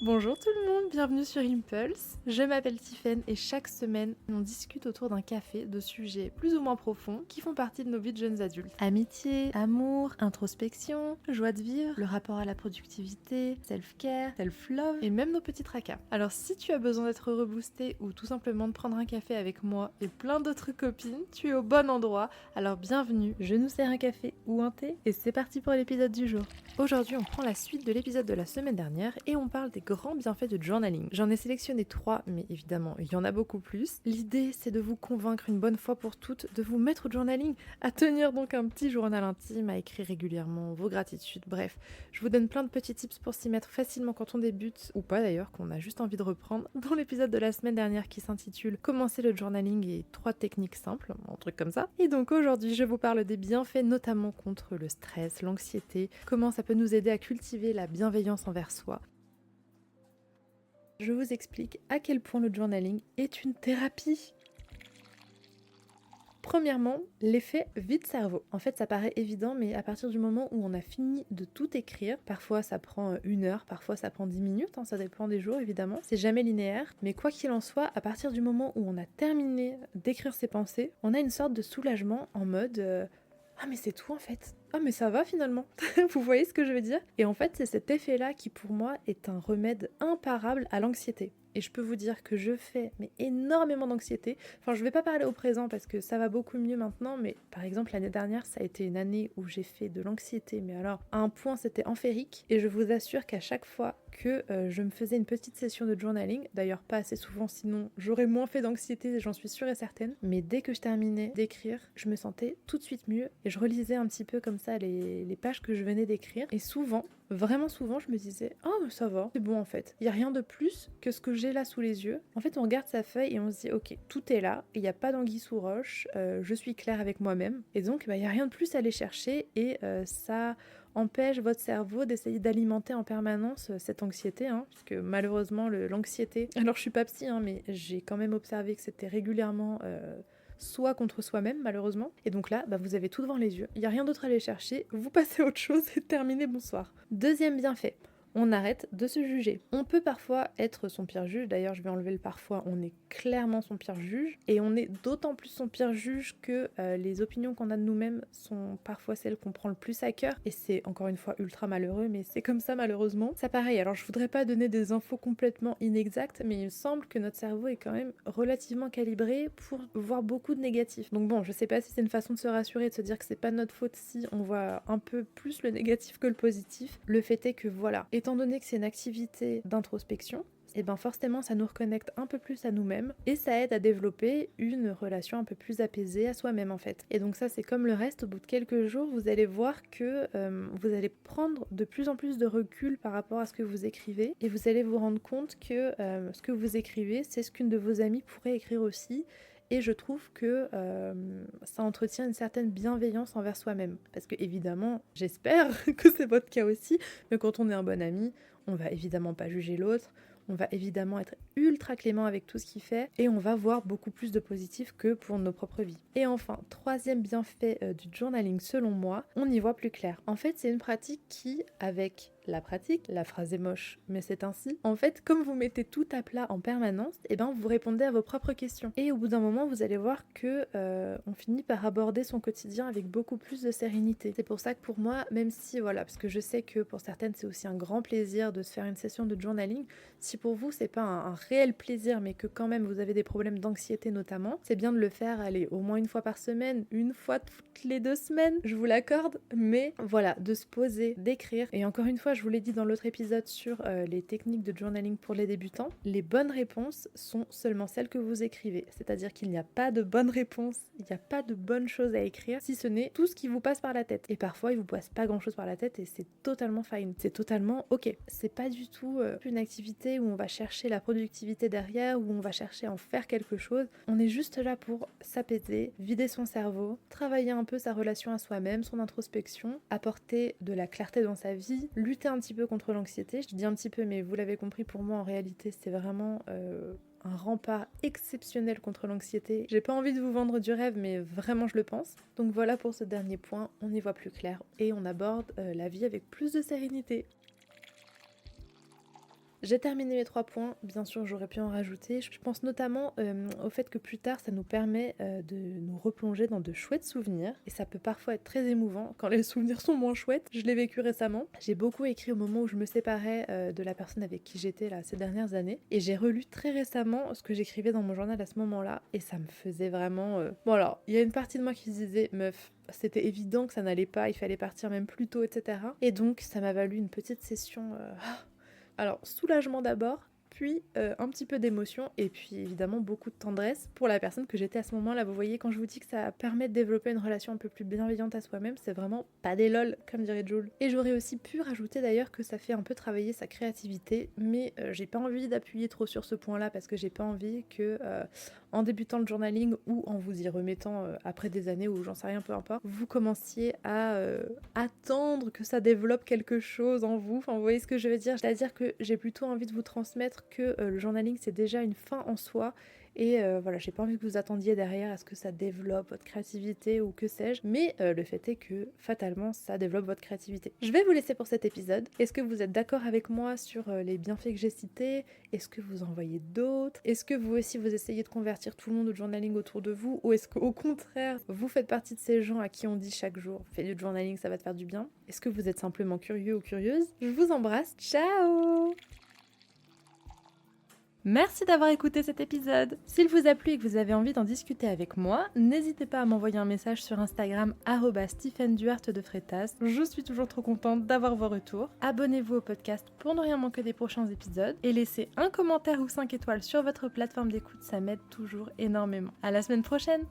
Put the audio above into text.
Bonjour tout le monde, bienvenue sur Impulse. Je m'appelle Tiffaine et chaque semaine, on discute autour d'un café de sujets plus ou moins profonds qui font partie de nos vies de jeunes adultes. Amitié, amour, introspection, joie de vivre, le rapport à la productivité, self-care, self-love et même nos petits tracas. Alors si tu as besoin d'être reboosté ou tout simplement de prendre un café avec moi et plein d'autres copines, tu es au bon endroit. Alors bienvenue, je nous sers un café ou un thé et c'est parti pour l'épisode du jour. Aujourd'hui, on prend la suite de l'épisode de la semaine dernière et on parle des grands bienfaits du journaling. J'en ai sélectionné 3, mais évidemment, il y en a beaucoup plus. L'idée, c'est de vous convaincre une bonne fois pour toutes de vous mettre au journaling, à tenir donc un petit journal intime, à écrire régulièrement vos gratitudes. Bref, je vous donne plein de petits tips pour s'y mettre facilement quand on débute, ou pas d'ailleurs, qu'on a juste envie de reprendre, dans l'épisode de la semaine dernière qui s'intitule Commencer le journaling et 3 techniques simples, un truc comme ça. Et donc aujourd'hui, je vous parle des bienfaits notamment contre le stress, l'anxiété, comment ça peut nous aider à cultiver la bienveillance envers soi. Je vous explique à quel point le journaling est une thérapie. Premièrement, l'effet vide-cerveau. En fait, ça paraît évident, mais à partir du moment où on a fini de tout écrire, parfois ça prend 1 heure, parfois ça prend 10 minutes, ça dépend des jours évidemment, c'est jamais linéaire, mais quoi qu'il en soit, à partir du moment où on a terminé d'écrire ses pensées, on a une sorte de soulagement en mode ah mais c'est tout en fait. Ah mais ça va finalement. Vous voyez ce que je veux dire? Et en fait, c'est cet effet-là qui pour moi est un remède imparable à l'anxiété. Et je peux vous dire que je fais mais énormément d'anxiété. Enfin, je vais pas parler au présent parce que ça va beaucoup mieux maintenant, mais par exemple l'année dernière, ça a été une année où j'ai fait de l'anxiété, mais alors à un point c'était amphérique. Et je vous assure qu'à chaque fois que je me faisais une petite session de journaling, d'ailleurs pas assez souvent sinon j'aurais moins fait d'anxiété, j'en suis sûre et certaine, mais dès que je terminais d'écrire, je me sentais tout de suite mieux et je relisais un petit peu comme ça les pages que je venais d'écrire et souvent, vraiment souvent, je me disais « Oh, ça va, c'est bon en fait. Il n'y a rien de plus que ce que j'ai là sous les yeux. » En fait, on regarde sa feuille et on se dit « Ok, tout est là, il n'y a pas d'anguille sous roche, je suis claire avec moi-même. » Et donc, il n'y a rien de plus à aller chercher et ça empêche votre cerveau d'essayer d'alimenter en permanence cette anxiété, puisque malheureusement, l'anxiété... Alors, je suis pas psy, mais j'ai quand même observé que c'était régulièrement... soit contre soi-même malheureusement. Et donc là, vous avez tout devant les yeux, il n'y a rien d'autre à aller chercher, vous passez à autre chose et terminez, bonsoir. Deuxième bienfait, on arrête de se juger. On peut parfois être son pire juge, d'ailleurs je vais enlever le parfois, on est clairement son pire juge, et on est d'autant plus son pire juge que les opinions qu'on a de nous-mêmes sont parfois celles qu'on prend le plus à cœur, et c'est encore une fois ultra malheureux, mais c'est comme ça malheureusement. Ça pareil, alors je voudrais pas donner des infos complètement inexactes, mais il me semble que notre cerveau est quand même relativement calibré pour voir beaucoup de négatifs. Donc bon, je sais pas si c'est une façon de se rassurer et de se dire que c'est pas notre faute si on voit un peu plus le négatif que le positif. Le fait est que voilà, étant donné que c'est une activité d'introspection, et forcément ça nous reconnecte un peu plus à nous-mêmes et ça aide à développer une relation un peu plus apaisée à soi-même en fait. Et donc ça c'est comme le reste, au bout de quelques jours vous allez voir que vous allez prendre de plus en plus de recul par rapport à ce que vous écrivez et vous allez vous rendre compte que ce que vous écrivez c'est ce qu'une de vos amies pourrait écrire aussi. Et je trouve que ça entretient une certaine bienveillance envers soi-même. Parce que évidemment, j'espère que c'est votre cas aussi, mais quand on est un bon ami, on va évidemment pas juger l'autre, on va évidemment être ultra clément avec tout ce qu'il fait, et on va voir beaucoup plus de positif que pour nos propres vies. Et enfin, troisième bienfait du journaling selon moi, on y voit plus clair. En fait, c'est une pratique qui, avec la pratique, la phrase est moche, mais c'est ainsi. En fait, comme vous mettez tout à plat en permanence, vous répondez à vos propres questions. Et au bout d'un moment, vous allez voir que on finit par aborder son quotidien avec beaucoup plus de sérénité. C'est pour ça que pour moi, même si, voilà, parce que je sais que pour certaines, c'est aussi un grand plaisir de se faire une session de journaling, si pour vous, c'est pas un réel plaisir, mais que quand même vous avez des problèmes d'anxiété notamment, c'est bien de le faire, allez, au moins une fois par semaine, une fois toutes les 2 semaines, je vous l'accorde, mais voilà, de se poser, d'écrire, et encore une fois, je vous l'ai dit dans l'autre épisode sur les techniques de journaling pour les débutants, les bonnes réponses sont seulement celles que vous écrivez. C'est-à-dire qu'il n'y a pas de bonnes réponses, il n'y a pas de bonnes choses à écrire, si ce n'est tout ce qui vous passe par la tête. Et parfois, il vous passe pas grand-chose par la tête et c'est totalement fine. C'est totalement ok. C'est pas du tout une activité où on va chercher la productivité derrière, où on va chercher à en faire quelque chose. On est juste là pour s'apaiser, vider son cerveau, travailler un peu sa relation à soi-même, son introspection, apporter de la clarté dans sa vie, lutter un petit peu contre l'anxiété. Je dis un petit peu, mais vous l'avez compris, pour moi en réalité c'est vraiment un rempart exceptionnel contre l'anxiété. J'ai pas envie de vous vendre du rêve, mais vraiment je le pense. Donc voilà pour ce dernier point, on y voit plus clair et on aborde la vie avec plus de sérénité. J'ai terminé mes 3 points, bien sûr j'aurais pu en rajouter. Je pense notamment au fait que plus tard ça nous permet de nous replonger dans de chouettes souvenirs et ça peut parfois être très émouvant quand les souvenirs sont moins chouettes. Je l'ai vécu récemment. J'ai beaucoup écrit au moment où je me séparais de la personne avec qui j'étais là ces dernières années et j'ai relu très récemment ce que j'écrivais dans mon journal à ce moment-là et ça me faisait vraiment... Bon alors, il y a une partie de moi qui se disait meuf, c'était évident que ça n'allait pas, il fallait partir même plus tôt, etc. Et donc ça m'a valu une petite session... Alors, soulagement d'abord, puis un petit peu d'émotion, et puis évidemment beaucoup de tendresse pour la personne que j'étais à ce moment-là. Vous voyez, quand je vous dis que ça permet de développer une relation un peu plus bienveillante à soi-même, c'est vraiment pas des lol, comme dirait Jules. Et j'aurais aussi pu rajouter d'ailleurs que ça fait un peu travailler sa créativité, mais j'ai pas envie d'appuyer trop sur ce point-là, parce que j'ai pas envie que, en débutant le journaling, ou en vous y remettant après des années, ou j'en sais rien, peu importe, vous commenciez à attendre que ça développe quelque chose en vous. Enfin, vous voyez ce que je veux dire ? C'est-à-dire que j'ai plutôt envie de vous transmettre que le journaling c'est déjà une fin en soi et voilà, j'ai pas envie que vous attendiez derrière à ce que ça développe votre créativité ou que sais-je, mais le fait est que fatalement ça développe votre créativité. Je vais vous laisser pour cet épisode. Est-ce que vous êtes d'accord avec moi sur les bienfaits que j'ai cités ? Est-ce que vous en voyez d'autres ? Est-ce que vous aussi vous essayez de convertir tout le monde au journaling autour de vous ? Ou est-ce qu'au contraire vous faites partie de ces gens à qui on dit chaque jour fais du journaling, ça va te faire du bien ? Est-ce que vous êtes simplement curieux ou curieuse ? Je vous embrasse, ciao ! Merci d'avoir écouté cet épisode. S'il vous a plu et que vous avez envie d'en discuter avec moi, n'hésitez pas à m'envoyer un message sur Instagram @StephenDuarte de Freitas. Je suis toujours trop contente d'avoir vos retours. Abonnez-vous au podcast pour ne rien manquer des prochains épisodes et laissez un commentaire ou 5 étoiles sur votre plateforme d'écoute, ça m'aide toujours énormément. À la semaine prochaine.